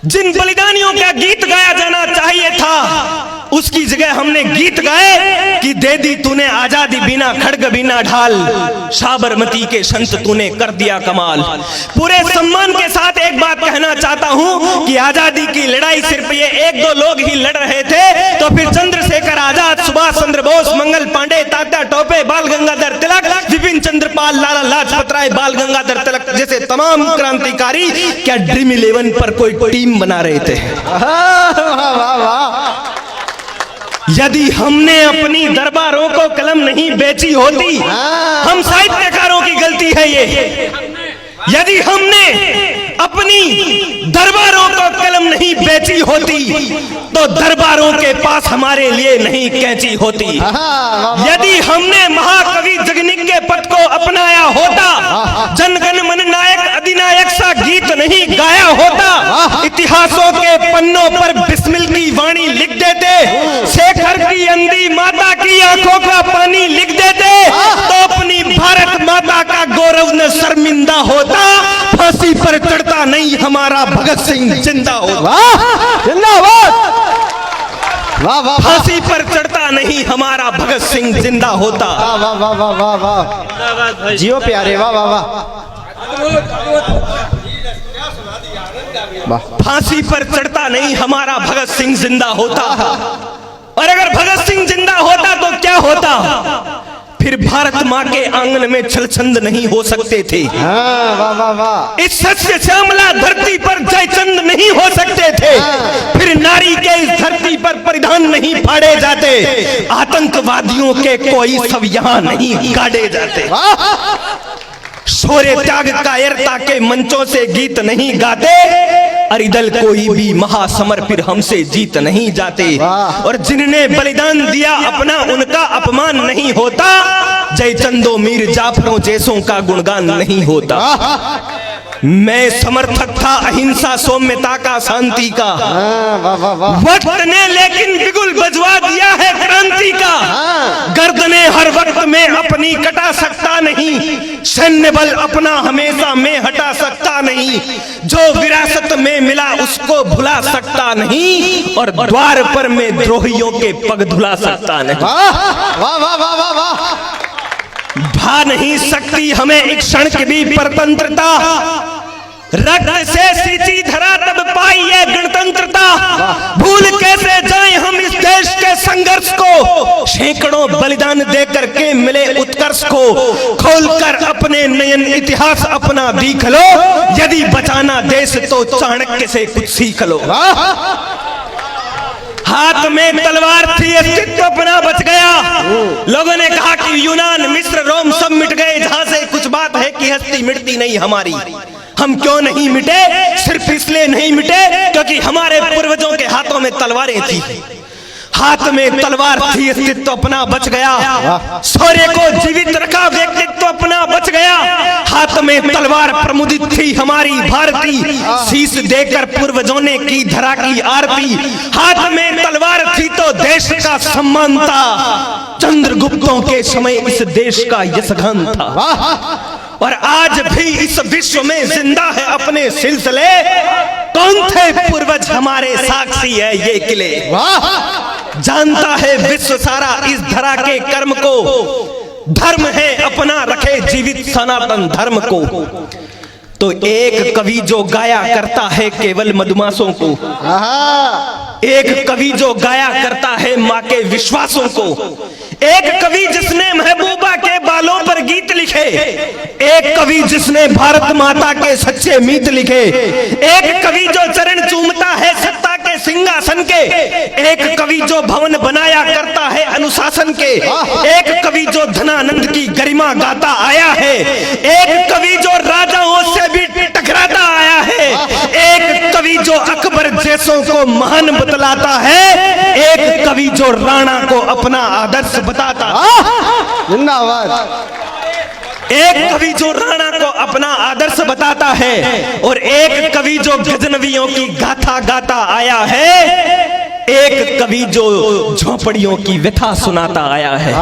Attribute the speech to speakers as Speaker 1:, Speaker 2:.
Speaker 1: जिन बलिदानियों का गीत गाया जाना चाहिए था उसकी जगह हमने गीत गाए कि दे दी तूने आजादी बिना खड़ग बिना ढाल, साबरमती के संत तूने कर दिया कमाल। पूरे सम्मान के साथ एक बात कहना चाहता हूं कि आजादी की लड़ाई सिर्फ ये एक दो लोग ही लड़ रहे थे, तो फिर चंद्रशेखर आजाद, सुभाष चंद्र बोस, मंगल पांडे, तात्या टोपे, बाल गंगाधर तिलक, विपिन चंद्र पाल, लाला लाजपत राय, बाल गंगाधर तिलक जैसे तमाम क्रांतिकारी क्या ड्रीम 11 पर कोई टीम बना रहे थे? यदि हमने अपनी दरबारों को कलम नहीं बेची होती, हम साहित्यकारों की गलती है ये। यदि हमने अपनी दरबारों को कलम नहीं बेची होती तो दरबारों के पास हमारे लिए नहीं कैंची होती। यदि हमने महाकवि जगनिक के पद को अपनाया होता, जनगण मन नायक अधिनायक सा गीत नहीं गाया होता, इतिहासों के पन्नों पर बिस्मिल की वाणी लिख देते, शेखर की अंधी माता की आंखों का पानी लिख देते, तो अपनी भारत माता का गौरव न शर्मिंदा होता, फांसी पर चढ़ता नहीं हमारा भगत सिंह जिंदा होता। फांसी पर चढ़ता नहीं हमारा भगत सिंह जिंदा होता।
Speaker 2: वाह वाह वाह वाह वाह, जियो प्यारे, वाह वाह वाह।
Speaker 1: फांसी पर चढ़ता नहीं हमारा भगत सिंह जिंदा होता। और अगर भगत सिंह जिंदा होता तो क्या होता? फिर भारत माँ के आंगन में छलछंद नहीं हो सकते थे।
Speaker 2: वाह वाह वाह।
Speaker 1: इस सत्य श्यामला धरती पर जयचंद नहीं हो सकते थे। फिर नारी के इस धरती पर परिधान नहीं फाड़े जाते, आतंकवादियों के कोई सब यहाँ नहीं गाड़े जाते, शौर्य त्याग कायरता के मंचों से गीत नहीं गाते, अरिदल कोई भी महासमर फिर हमसे जीत नहीं जाते। और जिन्होंने बलिदान दिया अपना उनका अपमान नहीं होता, जयचंदो मीर जाफरों जैसों का गुणगान नहीं होता। मैं समर्थक था अहिंसा सौम्यता का, शांति का, वक्त ने लेकिन बिगुल बजवा दिया है क्रांति का। गर्दने हर वक्त में अपनी कटा सकता नहीं, सैन्य बल अपना हमेशा में हटा सकता नहीं, जो विरासत में मिला उसको भुला सकता नहीं, और द्वार पर में द्रोहियों के पग धुला सकता नहीं।
Speaker 2: वाह वाह वाह वाह वाह।
Speaker 1: भा नहीं सकती हमें एक क्षण की भी परतंत्रता, रक्त से सींची धरा तब पाई है गणतंत्रता। भूल कैसे जाएं हम इस देश के संघर्ष को, सैकड़ों बलिदान देकर के मिले उत्कर्ष को। खोलकर अपने नयन इतिहास अपना देख लो, यदि बचाना देश तो चाणक्य से कुछ सीख लो। हाथ में तलवार थी, अस्तित्व अपना बच गया। लोगों ने कहा कि यूनान, मिस्र, रोम सब मिट गए, जहां से कुछ बात है कि हस्ती मिटती नहीं हमारी। हम क्यों नहीं मिटे? सिर्फ इसलिए नहीं मिटे क्योंकि हमारे पूर्वजों के हाथों में तलवारें थी। हाथ में तलवार थी, अस्तित्व अपना बच गया। शौर्य को जीवित रखा, व्यक्तित्व अपना बच गया। हाथ में तलवार प्रमुदित थी हमारी भारती, शीश देकर पूर्वजों ने की धरा की आरती। हाथ में तलवार थी तो देश का सम्मान था, चंद्रगुप्तों के समय इस देश का यशगान था। और आज भी इस विश्व में जिंदा है अपने सिलसिले, कौन थे पूर्वज हमारे साक्षी है ये किले। जानता है विश्व सारा इस धरा के कर्म को, धर्म है अपना रखे जीवित सनातन धर्म को। तो एक कवि जो गाया करता है केवल मधुमासों को, एक कवि जो गाया करता है माँ के विश्वासों को, एक कवि जिसने महबूबा के बालों पर गीत लिखे, एक कवि जिसने भारत माता के सच्चे मीत लिखे, एक कवि जो चरण चूमता है सत्ता के सिंहासन के, एक कवि जो भवन बनाया करता है अनुशासन के, एक कवि जो धनानंद की गरिमा गाता आया है, एक कवि जो राजाओं से भी टकराता आया है, एक कवि जो अकबर जैसों को महान बतलाता है, एक कवि जो राणा को अपना आदर्श बताता।
Speaker 2: जिंदाबाद।
Speaker 1: एक कवि जो राणा को अपना आदर्श बताता है, और एक कवि जो गजनवियों की गाथा गाता आया है, एक कवि जो झोपड़ियों की व्यथा सुनाता आया है।